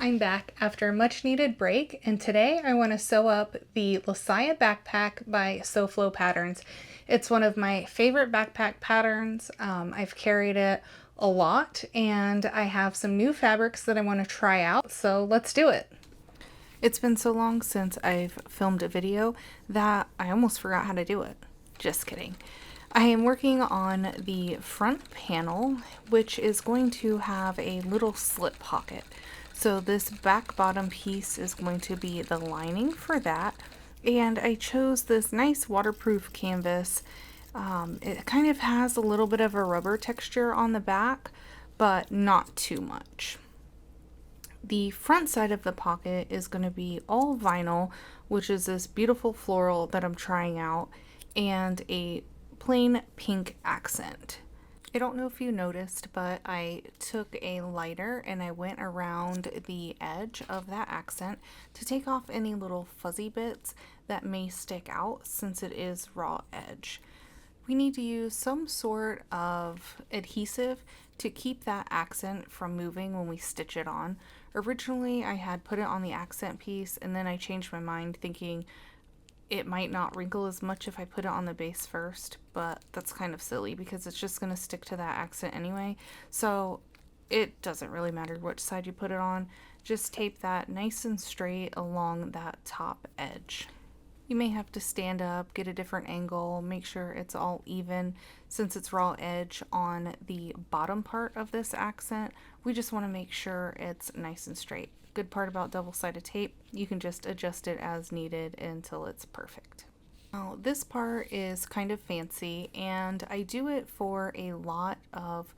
I'm back after a much needed break, and today I want to sew up the Lesiah backpack by SewFlo Patterns. It's one of my favorite backpack patterns. I've carried it a lot, and I have some new fabrics that I want to try out, so let's do it. It's been so long since I've filmed a video that I almost forgot how to do it. Just kidding. I am working on the front panel, which is going to have a little slip pocket. So this back bottom piece is going to be the lining for that. And I chose this nice waterproof canvas. It kind of has a little bit of a rubber texture on the back, but not too much. The front side of the pocket is going to be all vinyl, which is this beautiful floral that I'm trying out, and a plain pink accent. I don't know if you noticed, but I took a lighter and I went around the edge of that accent to take off any little fuzzy bits that may stick out since it is raw edge. We need to use some sort of adhesive to keep that accent from moving when we stitch it on. Originally, I had put it on the accent piece and then I changed my mind thinking it might not wrinkle as much if I put it on the base first, but that's kind of silly because it's just going to stick to that accent anyway. So it doesn't really matter which side you put it on. Just tape that nice and straight along that top edge. You may have to stand up, get a different angle, make sure it's all even. Since it's raw edge on the bottom part of this accent, we just want to make sure it's nice and straight. Good part about double-sided tape, you can just adjust it as needed until it's perfect. Now this part is kind of fancy, and I do it for a lot of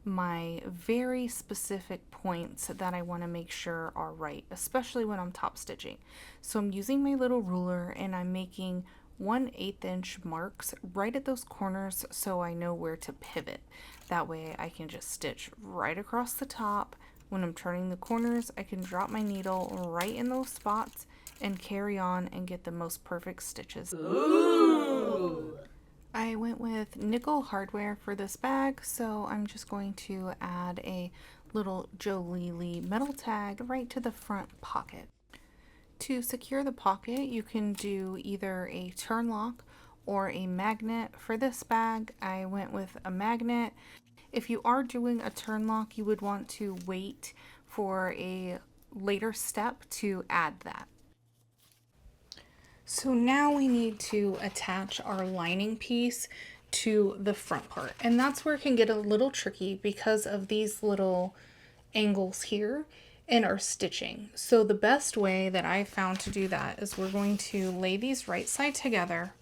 my very specific points that I want to make sure are right, especially when I'm top stitching. So I'm using my little ruler and I'm making 1/8 inch marks right at those corners so I know where to pivot. That way I can just stitch right across the top. When I'm turning the corners, I can drop my needle right in those spots and carry on and get the most perfect stitches. Ooh. I went with nickel hardware for this bag, so I'm just going to add a little Joleelee metal tag right to the front pocket. To secure the pocket, you can do either a turn lock or a magnet. For this bag, I went with a magnet. If you are doing a turn lock, you would want to wait for a later step to add that. So now we need to attach our lining piece to the front part, and that's where it can get a little tricky because of these little angles here in our stitching. So the best way that I found to do that is we're going to lay these right side together,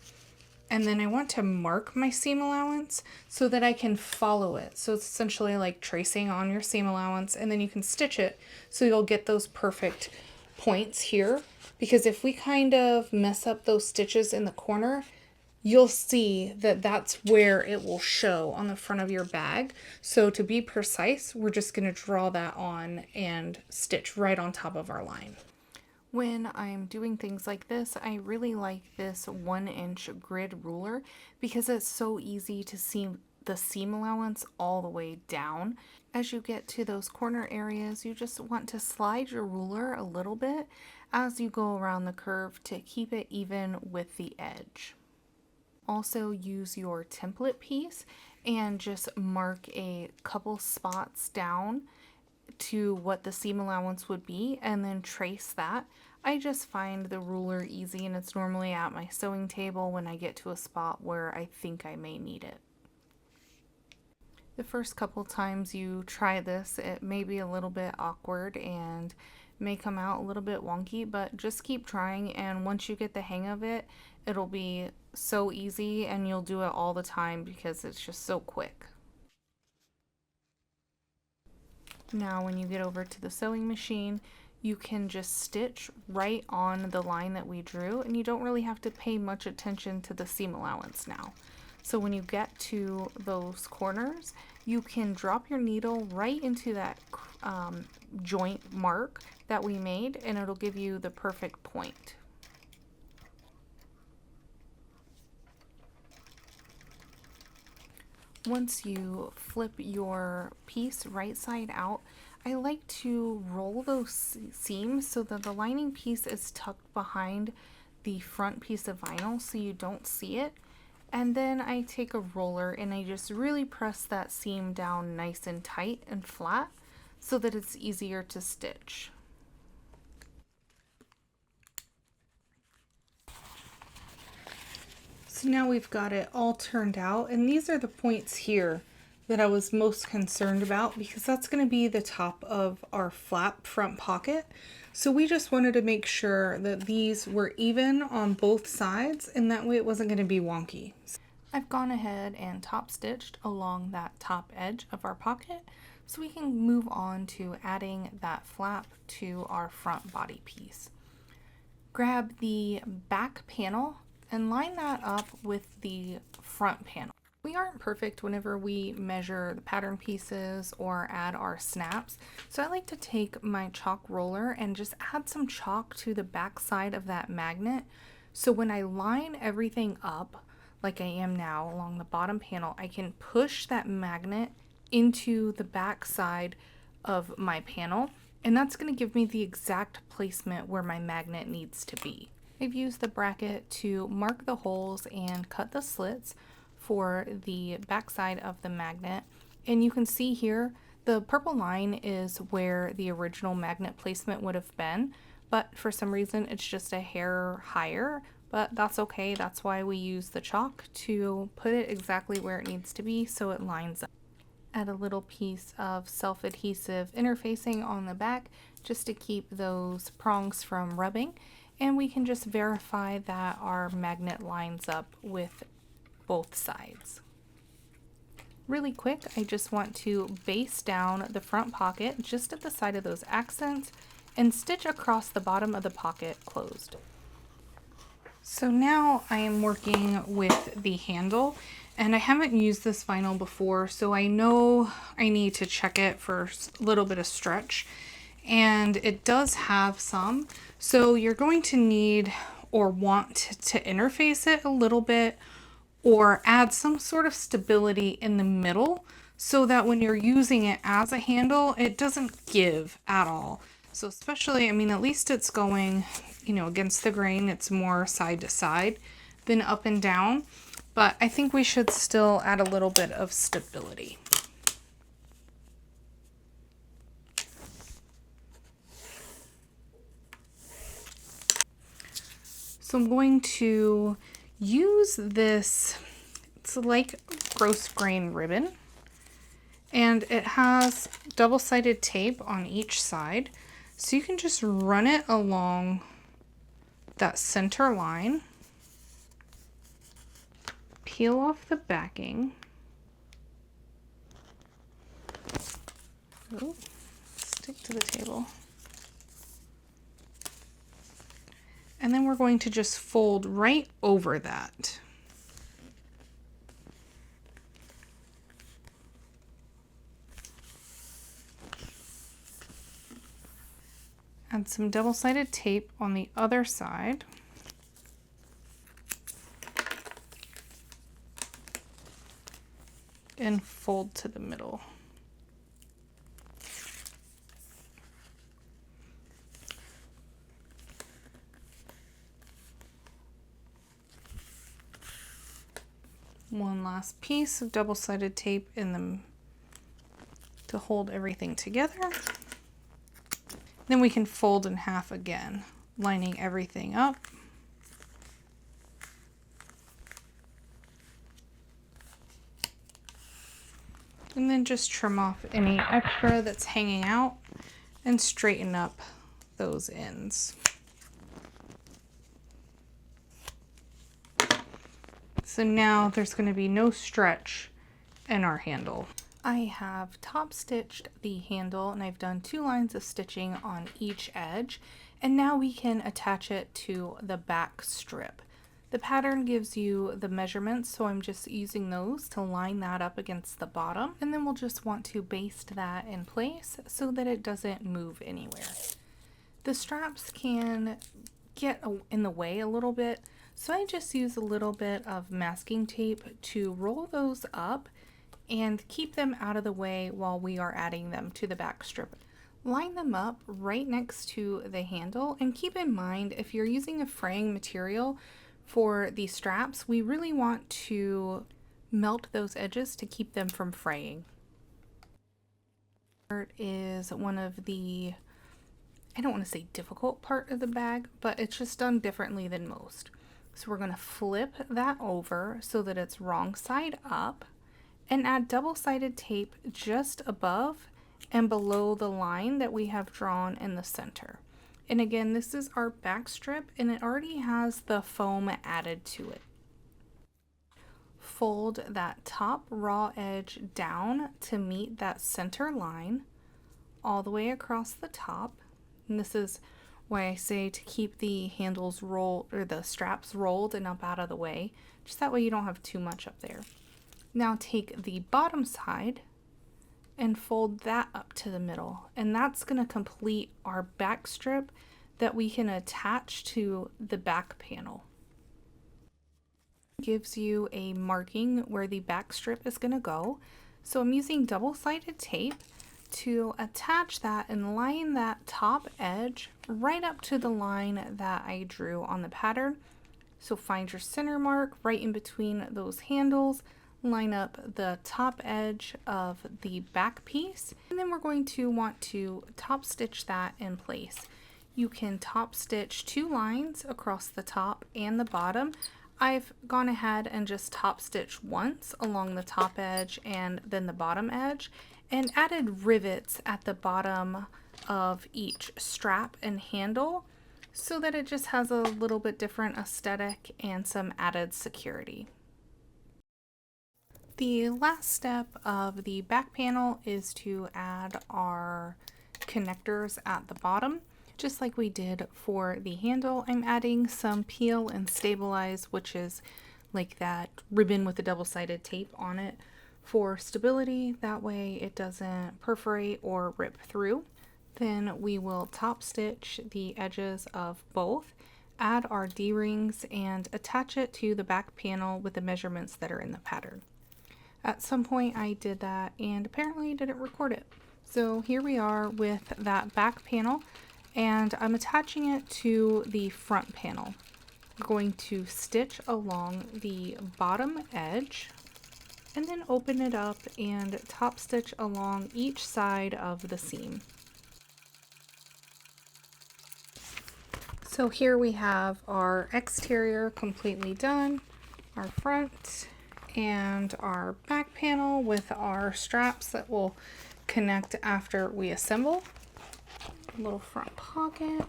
and then I want to mark my seam allowance so that I can follow it. So it's essentially like tracing on your seam allowance, and then you can stitch it so you'll get those perfect points here. Because if we kind of mess up those stitches in the corner, you'll see that that's where it will show on the front of your bag. So to be precise, we're just going to draw that on and stitch right on top of our line. When I'm doing things like this, I really like this 1-inch grid ruler because it's so easy to see the seam allowance all the way down. As you get to those corner areas, you just want to slide your ruler a little bit as you go around the curve to keep it even with the edge. Also use your template piece and just mark a couple spots down to what the seam allowance would be and then trace that. I just find the ruler easy, and it's normally at my sewing table when I get to a spot where I think I may need it. The first couple times you try this, it may be a little bit awkward and may come out a little bit wonky, but just keep trying, and once you get the hang of it, it'll be so easy and you'll do it all the time because it's just so quick. Now when you get over to the sewing machine, you can just stitch right on the line that we drew, and you don't really have to pay much attention to the seam allowance now. So when you get to those corners, you can drop your needle right into that joint mark that we made, and it'll give you the perfect point. Once you flip your piece right side out, I like to roll those seams so that the lining piece is tucked behind the front piece of vinyl so you don't see it. And then I take a roller and I just really press that seam down nice and tight and flat so that it's easier to stitch. So now we've got it all turned out, and these are the points here that I was most concerned about because that's going to be the top of our flap front pocket. So we just wanted to make sure that these were even on both sides, and that way it wasn't going to be wonky. I've gone ahead and top stitched along that top edge of our pocket so we can move on to adding that flap to our front body piece. Grab the back panel and line that up with the front panel. We aren't perfect whenever we measure the pattern pieces or add our snaps, so I like to take my chalk roller and just add some chalk to the back side of that magnet, so when I line everything up like I am now along the bottom panel, I can push that magnet into the back side of my panel, and that's going to give me the exact placement where my magnet needs to be. I've used the bracket to mark the holes and cut the slits for the back side of the magnet, and you can see here the purple line is where the original magnet placement would have been, but for some reason it's just a hair higher, but that's okay. That's why we use the chalk to put it exactly where it needs to be so it lines up. Add a little piece of self-adhesive interfacing on the back just to keep those prongs from rubbing, and we can just verify that our magnet lines up with both sides. Really quick, I just want to baste down the front pocket just at the side of those accents and stitch across the bottom of the pocket closed. So now I am working with the handle, and I haven't used this vinyl before, so I know I need to check it for a little bit of stretch, and it does have some. So you're going to need or want to interface it a little bit or add some sort of stability in the middle so that when you're using it as a handle, it doesn't give at all. So especially, I mean, at least it's going, you know, against the grain. It's more side to side than up and down, but I think we should still add a little bit of stability. So I'm going to use this, it's like gross grain ribbon, and it has double-sided tape on each side. So you can just run it along that center line, peel off the backing. Oh, stick to the table. And then we're going to just fold right over that. Add some double-sided tape on the other side. And fold to the middle. One last piece of double-sided tape in them to hold everything together. Then we can fold in half again, lining everything up. And then just trim off any extra that's hanging out and straighten up those ends. So now there's going to be no stretch in our handle. I have top stitched the handle and I've done 2 lines of stitching on each edge, and now we can attach it to the back strip. The pattern gives you the measurements, so I'm just using those to line that up against the bottom, and then we'll just want to baste that in place so that it doesn't move anywhere. The straps can get in the way a little bit, so I just use a little bit of masking tape to roll those up and keep them out of the way while we are adding them to the back strip. Line them up right next to the handle, and keep in mind if you're using a fraying material for these straps, we really want to melt those edges to keep them from fraying. Part is one of the, I don't want to say difficult part of the bag, but it's just done differently than most. So we're going to flip that over so that it's wrong side up, and add double-sided tape just above and below the line that we have drawn in the center. And again, this is our back strip, and it already has the foam added to it. Fold that top raw edge down to meet that center line all the way across the top. And this is why I say to keep the handles rolled, or the straps rolled and up out of the way, just that way you don't have too much up there. Now take the bottom side and fold that up to the middle, and that's going to complete our back strip that we can attach to the back panel. It gives you a marking where the back strip is going to go, so I'm using double-sided tape to attach that and line that top edge right up to the line that I drew on the pattern. So find your center mark right in between those handles, line up the top edge of the back piece, and then we're going to want to top stitch that in place. You can top stitch 2 lines across the top and the bottom. I've gone ahead and just top stitched once along the top edge and then the bottom edge, and added rivets at the bottom of each strap and handle so that it just has a little bit different aesthetic and some added security. The last step of the back panel is to add our connectors at the bottom. Just like we did for the handle, I'm adding some peel and stabilize, which is like that ribbon with the double-sided tape on it for stability. That way it doesn't perforate or rip through. Then we will top stitch the edges of both, add our D-rings, and attach it to the back panel with the measurements that are in the pattern. At some point I did that and apparently didn't record it. So here we are with that back panel, and I'm attaching it to the front panel. I'm going to stitch along the bottom edge and then open it up and top stitch along each side of the seam. So here we have our exterior completely done, our front and our back panel with our straps that will connect after we assemble. A little front pocket.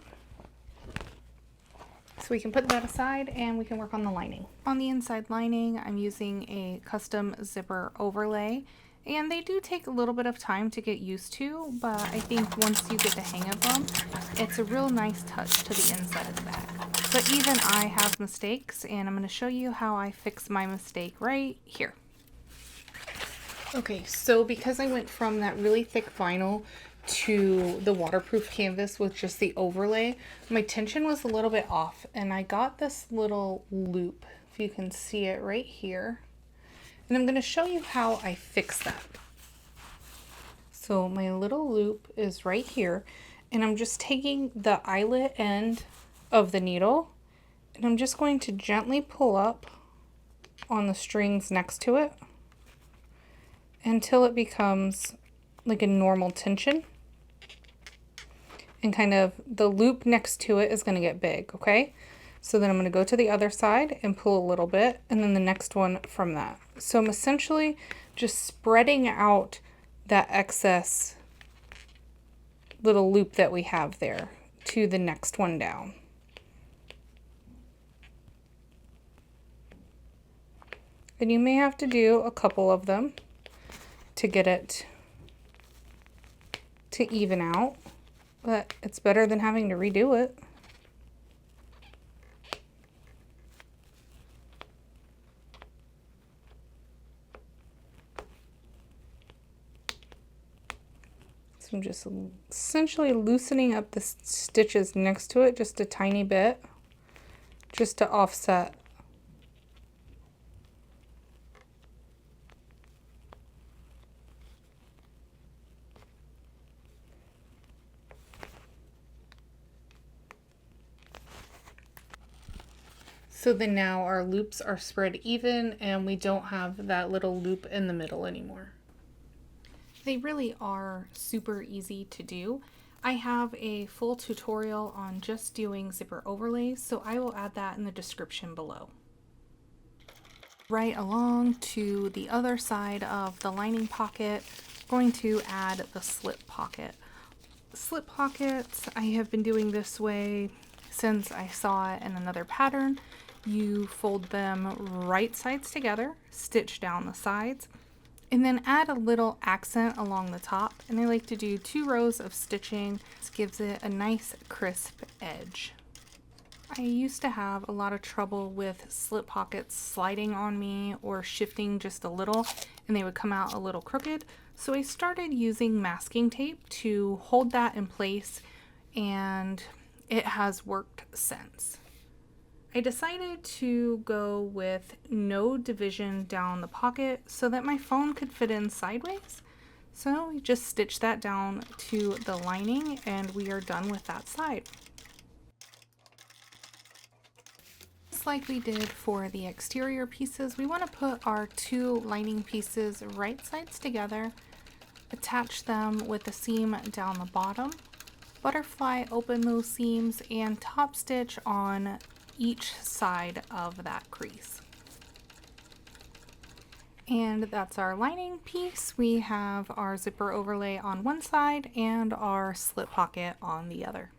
So we can put that aside and we can work on the lining. On the inside lining, I'm using a custom zipper overlay, and they do take a little bit of time to get used to, but I think once you get the hang of them, it's a real nice touch to the inside of the bag. But even I have mistakes, and I'm going to show you how I fix my mistake right here. Okay, so because I went from that really thick vinyl to the waterproof canvas with just the overlay, my tension was a little bit off, and I got this little loop, if you can see it right here, and I'm going to show you how I fix that. So my little loop is right here, and I'm just taking the eyelet end of the needle, and I'm just going to gently pull up on the strings next to it until it becomes like a normal tension, and kind of the loop next to it is going to get big. Okay, so then I'm going to go to the other side and pull a little bit, and then the next one from that. So I'm essentially just spreading out that excess little loop that we have there to the next one down. And you may have to do a couple of them to get it to even out, but it's better than having to redo it. So I'm just essentially loosening up the stitches next to it just a tiny bit, just to offset. So then now our loops are spread even and we don't have that little loop in the middle anymore. They really are super easy to do. I have a full tutorial on just doing zipper overlays, so I will add that in the description below. Right along to the other side of the lining pocket, going to add the slip pocket. Slip pockets, I have been doing this way since I saw it in another pattern. You fold them right sides together, stitch down the sides, and then add a little accent along the top. And I like to do 2 rows of stitching. This gives it a nice crisp edge. I used to have a lot of trouble with slip pockets sliding on me or shifting just a little, and they would come out a little crooked. So I started using masking tape to hold that in place, and it has worked since. I decided to go with no division down the pocket so that my phone could fit in sideways. So we just stitch that down to the lining and we are done with that side. Just like we did for the exterior pieces, we want to put our 2 lining pieces right sides together, attach them with a seam down the bottom, butterfly open those seams, and top stitch on each side of that crease. And that's our lining piece. We have our zipper overlay on one side and our slip pocket on the other.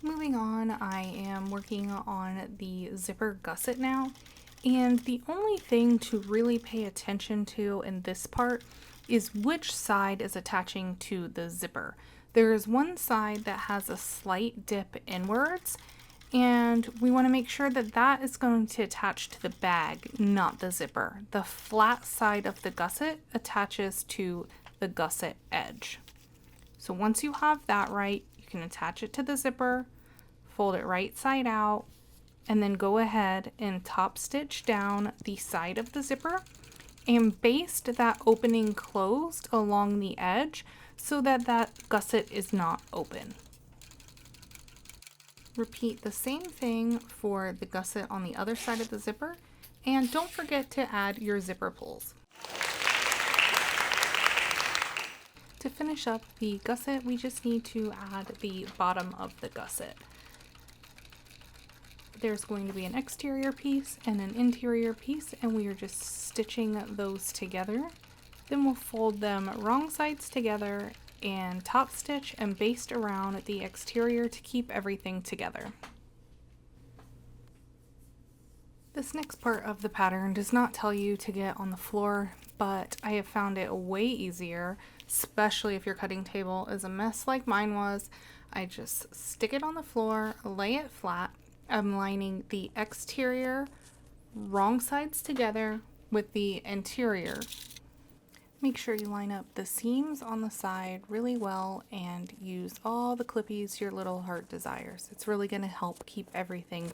Moving on, I am working on the zipper gusset now, and the only thing to really pay attention to in this part is which side is attaching to the zipper. There is one side that has a slight dip inwards, and we want to make sure that that is going to attach to the bag, not the zipper. The flat side of the gusset attaches to the gusset edge. So once you have that right, you can attach it to the zipper, fold it right side out, and then go ahead and top stitch down the side of the zipper and baste that opening closed along the edge so that that gusset is not open. Repeat the same thing for the gusset on the other side of the zipper, and don't forget to add your zipper pulls. To finish up the gusset, we just need to add the bottom of the gusset. There's going to be an exterior piece and an interior piece, and we are just stitching those together. Then we'll fold them wrong sides together and top stitch and baste around the exterior to keep everything together. This next part of the pattern does not tell you to get on the floor, but I have found it way easier, especially if your cutting table is a mess like mine was. I just stick it on the floor, lay it flat. I'm lining the exterior wrong sides together with the interior. Make sure you line up the seams on the side really well and use all the clippies your little heart desires. It's really going to help keep everything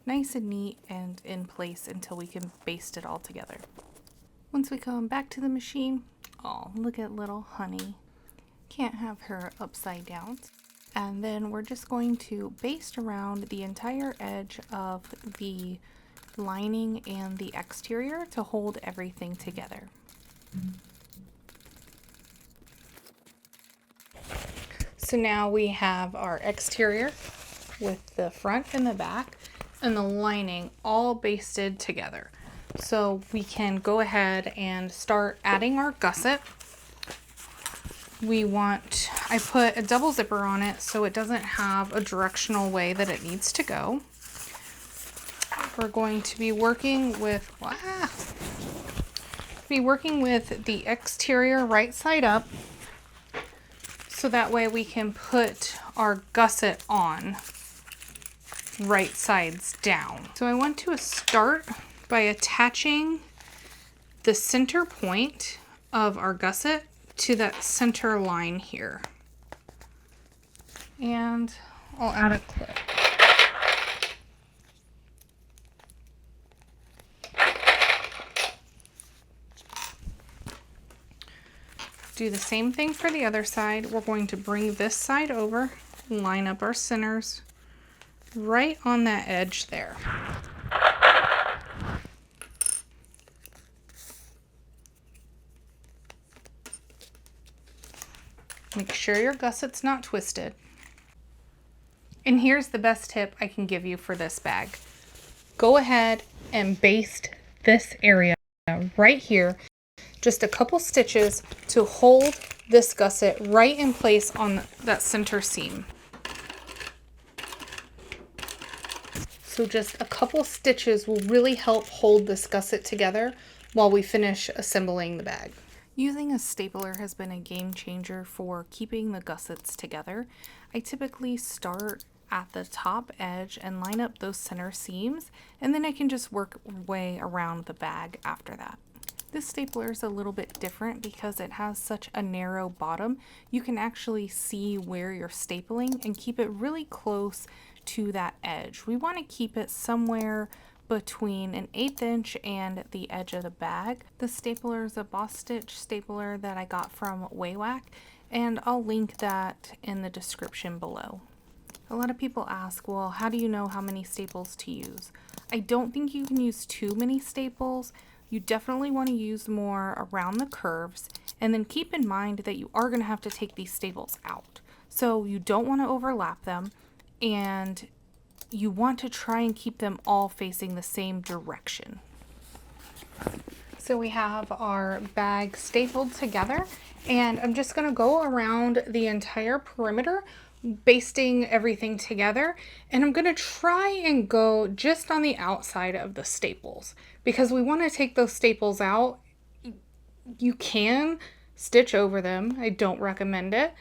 nice and neat and in place until we can baste it all together. Once we come back to the machine, oh, look at little honey. Can't have her upside down. And then we're just going to baste around the entire edge of the lining and the exterior to hold everything together. So now we have our exterior with the front and the back and the lining all basted together. So we can go ahead and start adding our gusset. I put a double zipper on it so it doesn't have a directional way that it needs to go. We're going to be working with, the exterior right side up, so that way we can put our gusset on right sides down. So I want to start by attaching the center point of our gusset to that center line here. And I'll add a clip. Do the same thing for the other side. We're going to bring this side over, line up our centers, right on that edge there. Make sure your gusset's not twisted. And here's the best tip I can give you for this bag. Go ahead and baste this area right here, just a couple stitches to hold this gusset right in place on that center seam. So just a couple stitches will really help hold this gusset together while we finish assembling the bag. Using a stapler has been a game changer for keeping the gussets together. I typically start at the top edge and line up those center seams, and then I can just work way around the bag after that. This stapler is a little bit different because it has such a narrow bottom. You can actually see where you're stapling and keep it really close to that edge. We want to keep it somewhere between 1/8 inch and the edge of the bag. The stapler is a Boss Stitch stapler that I got from Waywack, and I'll link that in the description below. A lot of people ask, well, how do you know how many staples to use? I don't think you can use too many staples. You definitely want to use more around the curves, and then keep in mind that you are going to have to take these staples out. So you don't want to overlap them, and you want to try and keep them all facing the same direction. So we have our bag stapled together, and I'm just going to go around the entire perimeter, basting everything together, and I'm going to try and go just on the outside of the staples because we want to take those staples out. You can stitch over them. I don't recommend it.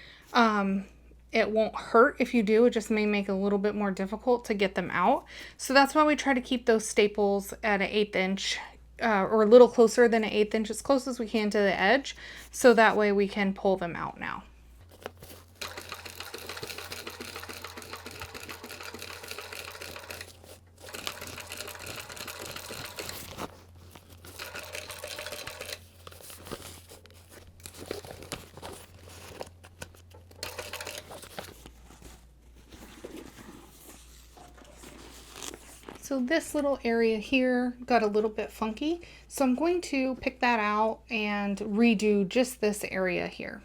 It won't hurt if you do. It just may make it a little bit more difficult to get them out. So that's why we try to keep those staples at 1/8 inch or a little closer than 1/8 inch, as close as we can to the edge, so that way we can pull them out now. So this little area here got a little bit funky, so I'm going to pick that out and redo just this area here.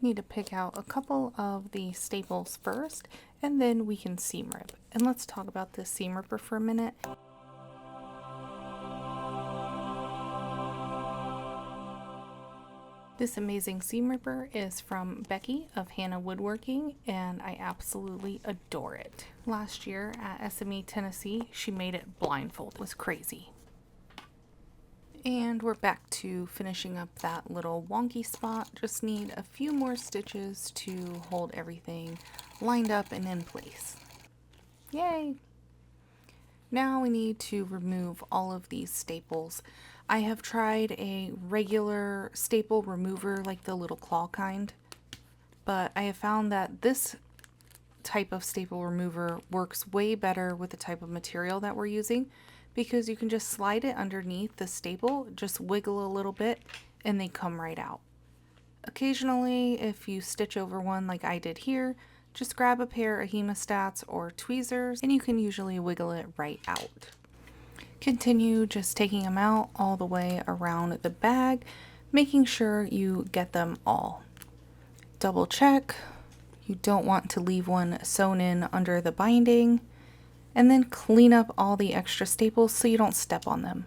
Need to pick out a couple of the staples first, and then we can seam rip. And let's talk about this seam ripper for a minute. This amazing seam ripper is from Becky of Hanna Woodworking, and I absolutely adore it. Last year at SME Tennessee, she made it blindfold. It was crazy. And we're back to finishing up that little wonky spot. Just need a few more stitches to hold everything lined up and in place. Yay! Now we need to remove all of these staples. I have tried a regular staple remover, like the little claw kind, but I have found that this type of staple remover works way better with the type of material that we're using, because you can just slide it underneath the staple, just wiggle a little bit, and they come right out. Occasionally, if you stitch over one like I did here, just grab a pair of Hemostats or tweezers, and you can usually wiggle it right out. Continue just taking them out all the way around the bag, making sure you get them all. Double check. You don't want to leave one sewn in under the binding, and then clean up all the extra staples so you don't step on them.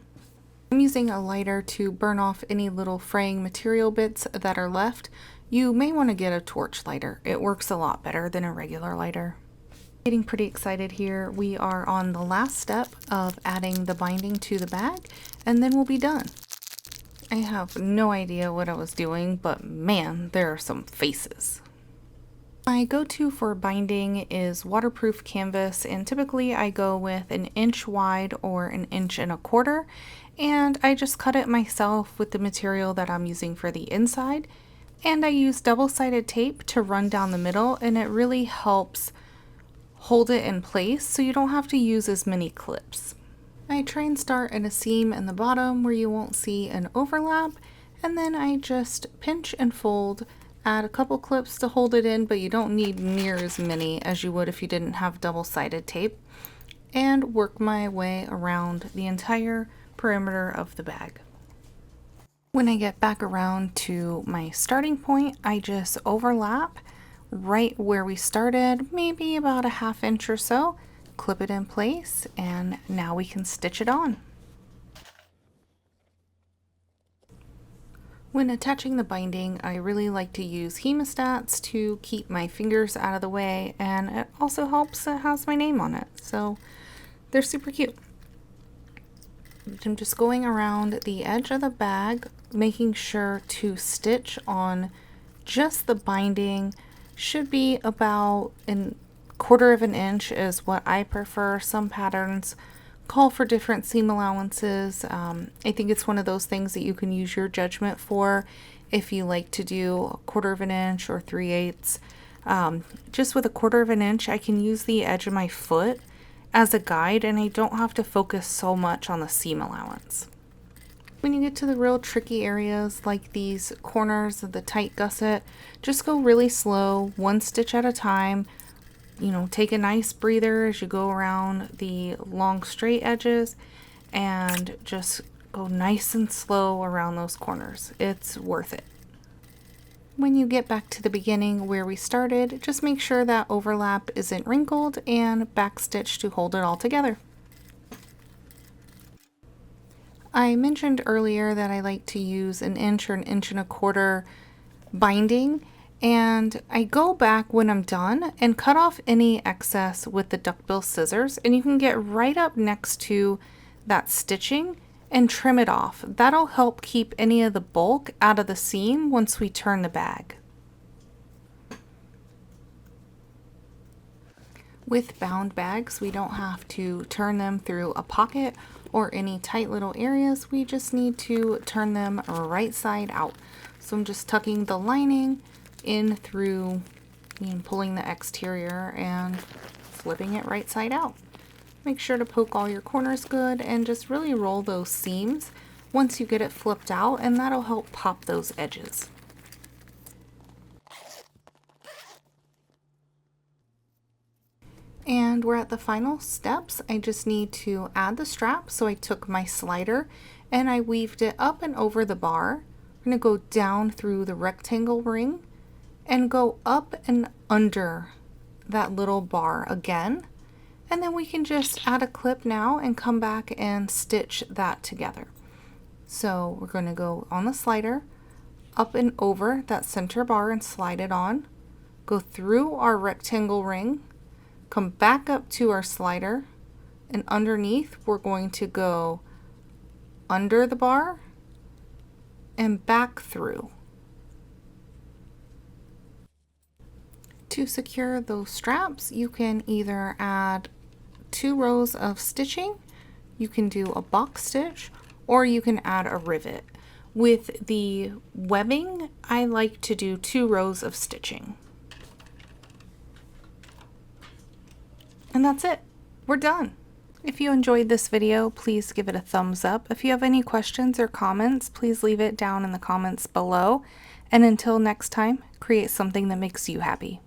I'm using a lighter to burn off any little fraying material bits that are left. You may want to get a torch lighter. It works a lot better than a regular lighter. Getting pretty excited here. We are on the last step of adding the binding to the bag, and then we'll be done. I have no idea what I was doing, but man, there are some faces. My go-to for binding is waterproof canvas, and typically I go with 1 inch wide or 1 1/4 inches, and I just cut it myself with the material that I'm using for the inside, and I use double-sided tape to run down the middle, and it really helps hold it in place so you don't have to use as many clips. I try and start at a seam in the bottom where you won't see an overlap, and then I just pinch and fold add a couple clips to hold it in, but you don't need near as many as you would if you didn't have double-sided tape, and work my way around the entire perimeter of the bag. When I get back around to my starting point, I just overlap right where we started, maybe about a ½ inch or so, clip it in place, and now we can stitch it on. When attaching the binding, I really like to use Hemostats to keep my fingers out of the way, and it also helps it has my name on it, so they're super cute. I'm just going around the edge of the bag, making sure to stitch on just the binding. Should be about a1/4 of an inch is what I prefer. Some patterns call for different seam allowances. I think it's one of those things that you can use your judgment for if you like to do 1/4 of an inch or 3/8. Just with 1/4 of an inch, I can use the edge of my foot as a guide, and I don't have to focus so much on the seam allowance. When you get to the real tricky areas like these corners of the tight gusset, just go really slow, one stitch at a time. You know, take a nice breather as you go around the long straight edges, and just go nice and slow around those corners. It's worth it. When you get back to the beginning where we started, just make sure that overlap isn't wrinkled and backstitch to hold it all together. I mentioned earlier that I like to use 1 inch or 1.25 inch binding, and I go back when I'm done and cut off any excess with the duckbill scissors, and you can get right up next to that stitching and trim it off. That'll help keep any of the bulk out of the seam once we turn the bag. With bound bags, we don't have to turn them through a pocket or any tight little areas. We just need to turn them right side out. So I'm just tucking the lining in through, pulling the exterior and flipping it right side out. Make sure to poke all your corners good and just really roll those seams once you get it flipped out, and that'll help pop those edges. And we're at the final steps. I just need to add the strap. So I took my slider and I weaved it up and over the bar. I'm going to go down through the rectangle ring and go up and under that little bar again. And then we can just add a clip now and come back and stitch that together. So we're going to go on the slider, up and over that center bar and slide it on, go through our rectangle ring, come back up to our slider, and underneath we're going to go under the bar and back through. To secure those straps, you can either add 2 rows of stitching, you can do a box stitch, or you can add a rivet. With the webbing, I like to do 2 rows of stitching. And that's it. We're done. If you enjoyed this video, please give it a thumbs up. If you have any questions or comments, please leave it down in the comments below. And until next time, create something that makes you happy.